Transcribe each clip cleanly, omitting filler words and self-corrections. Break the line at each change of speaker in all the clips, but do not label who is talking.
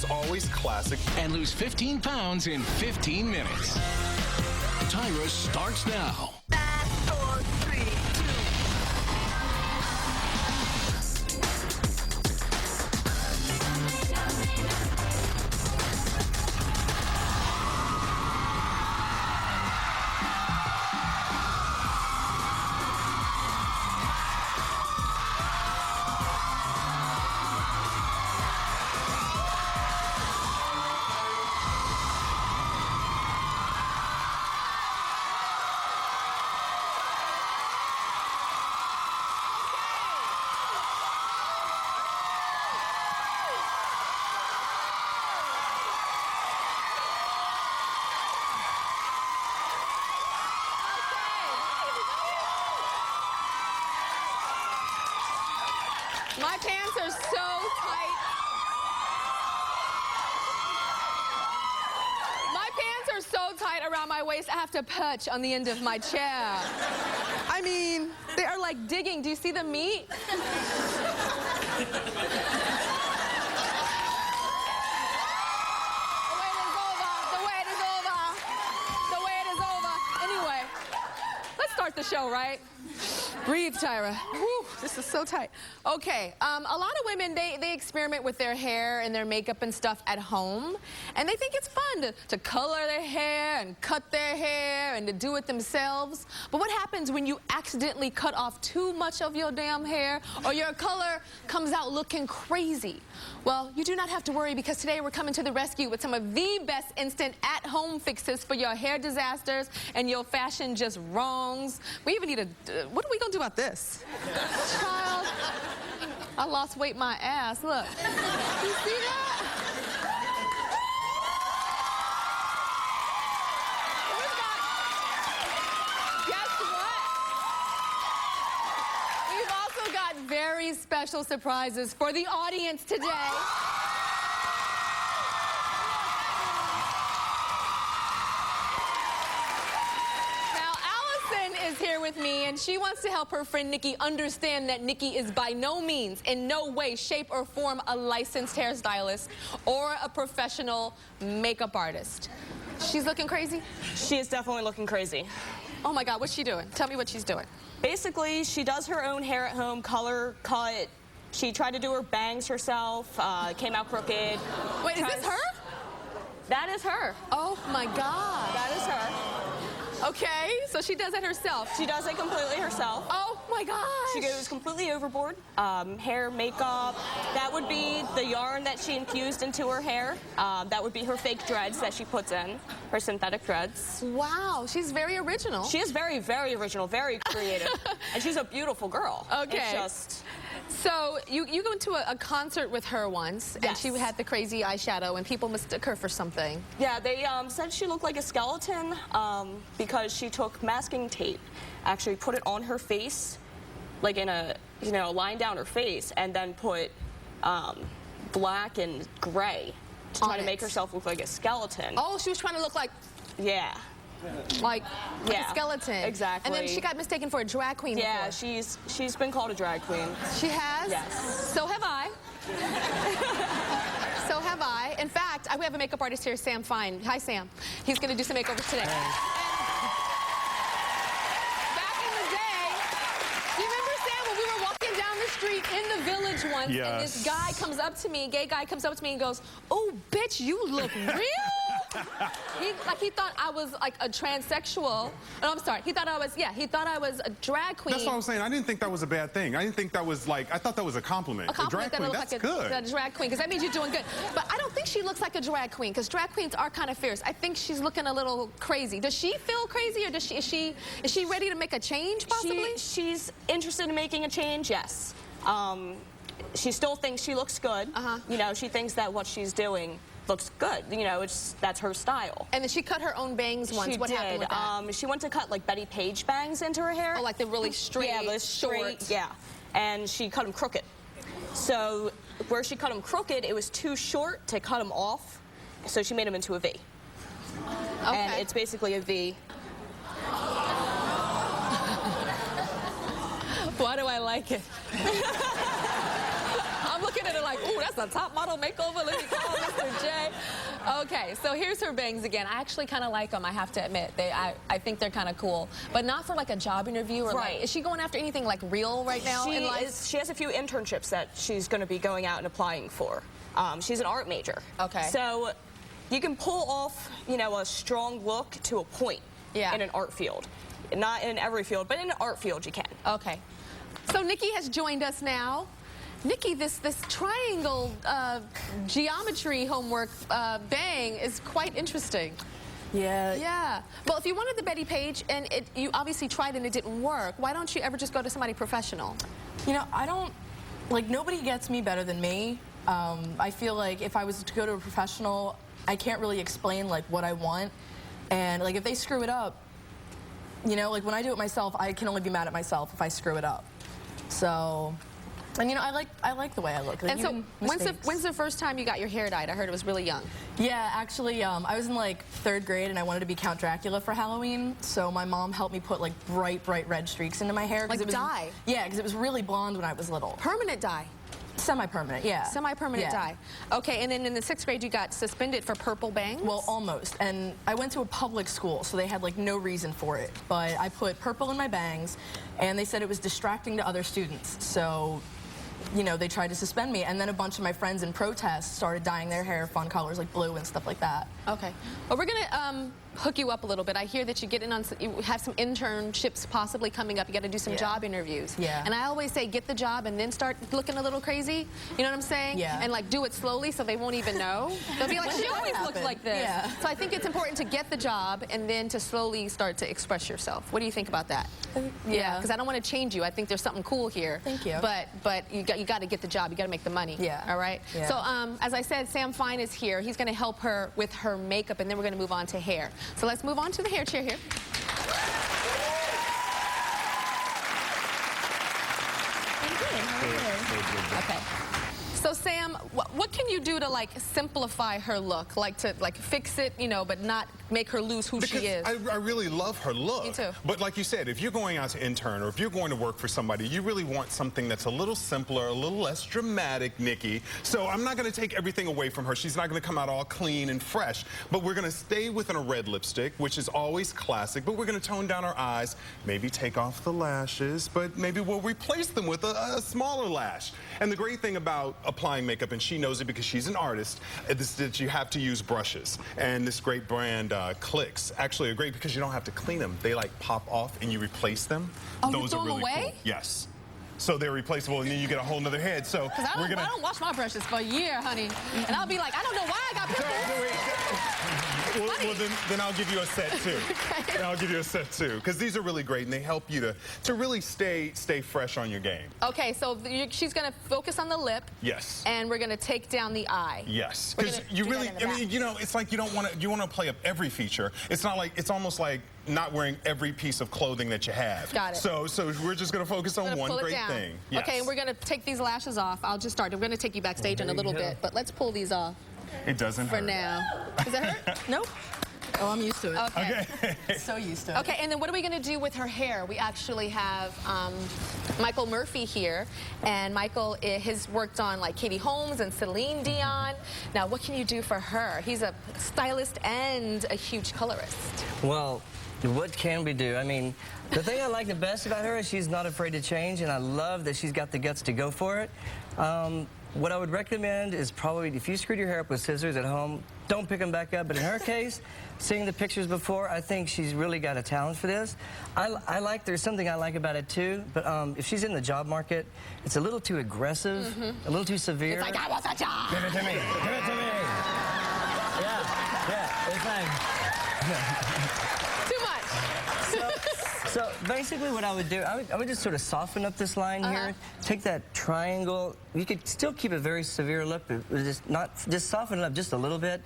is always classic.
And lose 15 pounds in 15 minutes. Tyra starts now.
4, 3, 2.
My pants are so tight. My pants are so tight around my waist, I have to perch on the end of my chair. I mean, they are like digging. Do you see the meat? The wait is over. The wait is over. The wait is over. Anyway, let's start the show, right? Breathe, Tyra. Whew, this is so tight. Okay, a lot of women, they experiment with their hair and their makeup and stuff at home. And they think it's fun to color their hair and cut their hair and to do it themselves. But what happens when you accidentally cut off too much of your damn hair or your color comes out looking crazy? Well, you do not have to worry because today we're coming to the rescue with some of the best instant at-home fixes for your hair disasters and your fashion just wrongs. We even need a... what are we going to do about this? Child, I lost weight my ass. Look. You see that? Guess what? We've also got very special surprises for the audience today. Is here with me, and she wants to help her friend Nikki understand that Nikki is by no means, in no way, shape, or form a licensed hairstylist or a professional makeup artist. She's looking crazy?
She is definitely looking crazy.
Oh my God, what's she doing? Tell me what she's doing.
Basically, she does her own hair at home, color, cut. She tried to do her bangs herself, came out crooked.
Wait, is this her?
That is her.
Oh my God.
That is her.
Okay, so she does it herself.
She does it completely herself.
Oh my gosh.
She goes completely overboard. Hair, makeup. That would be the yarn that she infused into her hair. That would be her fake dreads that she puts in, her synthetic dreads.
Wow, she's very original.
She is very, very original, very creative. And she's a beautiful girl.
Okay.
It's just...
So you went to a concert with her once, and she had the crazy eyeshadow, and people mistook her for something.
Yeah, they said she looked like a skeleton because she took masking tape, actually put it on her face, like in a, you know, line down her face, and then put black and gray to try to make herself look like a skeleton.
Oh, she was trying to look like...
Yeah.
Like a skeleton.
Exactly.
And then she got mistaken for a drag queen
Yeah,
before.
she's been called a drag queen.
She has?
Yes.
So have I. So have I. In fact, we have a makeup artist here, Sam Fine. Hi, Sam. He's going to do some makeovers today. Back in the day, do you remember, Sam, when we were walking down the street in the Village once, and this guy comes up to me, gay guy comes up to me and goes, "Oh, bitch, you look real." He thought I was like a transsexual. No, I'm sorry. He thought I was a drag queen.
That's what I'm saying. I didn't think that was a bad thing. I didn't think that was like, I thought that was a compliment.
A compliment
drag queen, that's good.
A drag queen, because that means you're doing good. But I don't think she looks like a drag queen, because drag queens are kind of fierce. I think she's looking a little crazy. Does she feel crazy, or is she ready to make a change, possibly?
She's interested in making a change, yes. She still thinks she looks good. You know, she thinks that what she's doing looks good. You know, that's her style.
And then she cut her own bangs once. What happened with that?
She went to cut like Betty Page bangs into her hair.
Oh, like the really straight,
yeah, the straight,
short.
yeah. And she cut them crooked. So where she cut them crooked, it was too short to cut them off. So she made them into a V.
Okay.
And it's basically a V.
Why do I like it? I'm looking at it like, ooh, that's a top model makeover. Let me call Mr. Okay, so here's her bangs again. I actually kind of like them, I have to admit. I think they're kind of cool. But not for like a job interview or
Right.
like, is she going after anything like real right now in life?
She has a few internships that she's going to be going out and applying for. She's an art major.
Okay.
So you can pull off, you know, a strong look to a point
Yeah.
in an art field. Not in every field, but in an art field you can.
Okay. So Nikki has joined us now. Nikki, this triangle geometry homework bang is quite interesting.
Yeah.
Yeah. Well, if you wanted the Betty Page and you obviously tried and it didn't work, why don't you ever just go to somebody professional?
You know, I don't, like, nobody gets me better than me. I feel like if I was to go to a professional, I can't really explain, like, what I want. And, like, if they screw it up, you know, like, when I do it myself, I can only be mad at myself if I screw it up. So, and, you know, I like the way I look. Like,
And so,
even
when's
mistakes.
the first time you got your hair dyed? I heard it was really young.
Yeah, actually, I was in like 3rd grade and I wanted to be Count Dracula for Halloween. So my mom helped me put like bright red streaks into my hair. 'Cause
Like
it was,
dye?
Yeah, because it was really blonde when I was little.
Permanent dye.
Semi-permanent, yeah.
Semi-permanent
Yeah.
dye. Okay, and then in the 6th grade you got suspended for purple bangs?
Well, almost. And I went to a public school, so they had like no reason for it. But I put purple in my bangs, and they said it was distracting to other students. So, you know, they tried to suspend me. And then a bunch of my friends in protest started dyeing their hair fun colors like blue and stuff like that.
Okay. Well, we're going to hook you up a little bit. I hear that you get in on, you have some internships possibly coming up. You got to do some
Yeah.
job interviews.
Yeah.
And I always say get the job and then start looking a little crazy. You know what I'm saying?
Yeah.
And like do it slowly so they won't even know. They'll be like, she always looks
happen?
like this.
Yeah.
So I think it's important to get the job and then to slowly start to express yourself. What do you think about that?
Yeah.
Because I don't want to change you. I think there's something cool here.
Thank you.
But you got to get the job. You got to make the money.
Yeah.
All right.
Yeah.
So as I said, Sam Fine is here. He's going to help her with her makeup, and then we're going to move on to hair. So let's move on to the hair chair here. Okay. So Sam, what can you do to like simplify her look, like to like fix it, you know, but not make her lose who she is?
I really love her look.
Me too.
But like you said, if you're going out to intern or if you're going to work for somebody, you really want something that's a little simpler, a little less dramatic, Nikki. So I'm not going to take everything away from her. She's not going to come out all clean and fresh. But we're going to stay within a red lipstick, which is always classic. But we're going to tone down our eyes, maybe take off the lashes, but maybe we'll replace them with a smaller lash. And the great thing about applying makeup, and she knows it because she's an artist, is that you have to use brushes. And this great brand, Clicks, actually are great because you don't have to clean them. They like pop off and you replace them.
Oh, you
Those
throw
are
them
really
away?
cool. Yes. So they're replaceable, and then you get a whole nother head. So
Because I
we're
don't wash my brushes for a year, honey. And I'll be like, I don't know why I got pimples.
Well, then I'll give you a set too. Then I'll give you a set too, because these are really great and they help you to really stay fresh on your game.
Okay, so she's going to focus on the lip.
Yes.
And we're going to take down the eye.
Yes,
We're
because
gonna
you
do that
really,
in the
I mean,
back.
you know, it's like you want to play up every feature. It's not like, it's almost like not wearing every piece of clothing that you have.
Got it.
So we're just going to focus on
Gonna
one
pull it
great
down.
thing. Yes.
Okay, and we're going to take these lashes off. I'll just start. We're going to take you backstage in a little bit, but let's pull these off
It doesn't
for
hurt.
now. Does it hurt?
Nope. Oh, I'm used to it.
Okay.
So used to it.
Okay, and then what are we going to do with her hair? We actually have Michael Murphy here, and Michael has worked on like Katie Holmes and Celine Dion. Now, what can you do for her? He's a stylist and a huge colorist.
Well, what can we do? I mean, the thing I like the best about her is she's not afraid to change, and I love that she's got the guts to go for it. What I would recommend is probably if you screwed your hair up with scissors at home, don't pick them back up. But in her case, seeing the pictures before, I think she's really got a talent for this. There's something I like about it too, but if she's in the job market, it's a little too aggressive, a little too severe.
It's like, I want a job.
Give it to me, give it to me. Yeah, it's like...
Too much.
So basically what I would do, I would just sort of soften up this line here, take that triangle. You could still keep a very severe look, but just soften it up just a little bit.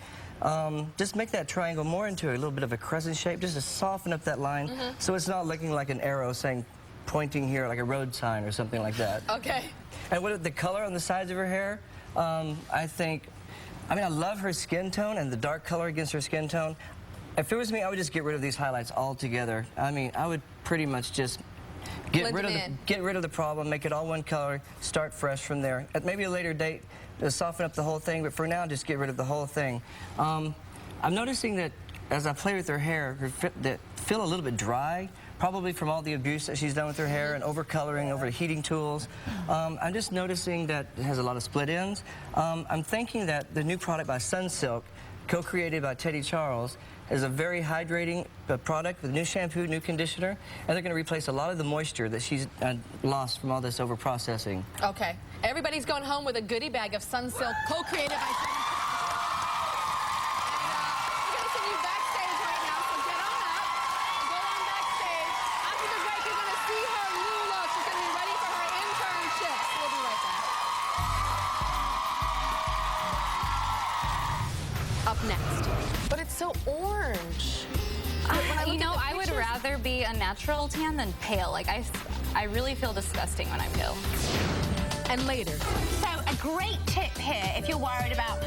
Just make that triangle more into a little bit of a crescent shape, just to soften up that line so it's not looking like an arrow saying pointing here like a road sign or something like that.
Okay.
And what the color on the sides of her hair, I love her skin tone and the dark color against her skin tone. If it was me, I would just get rid of these highlights altogether. I mean, I would pretty much just get
Blend
rid
them in.
of the problem, make it all one color, start fresh from there. At maybe a later date, soften up the whole thing, but for now, just get rid of the whole thing. I'm noticing that as I play with her hair, that feel a little bit dry, probably from all the abuse that she's done with her hair and overcoloring, overheating tools. I'm just noticing that it has a lot of split ends. I'm thinking that the new product by Sunsilk, co-created by Teddy Charles, is a very hydrating product with new shampoo, new conditioner, and they're going to replace a lot of the moisture that she's lost from all this over-processing.
Okay. Everybody's going home with a goodie bag of Sunsilk, co-created by Teddy Charles. We're going to send you backstage right now, so get on up. Go on backstage. After the break, you're going to see her new look. She's going to be ready for her internships. We'll be right back. Up next.
But it's so orange.
You know, I would rather be a natural tan than pale. Like, I really feel disgusting when I'm pale.
And later.
So a great tip here if you're worried about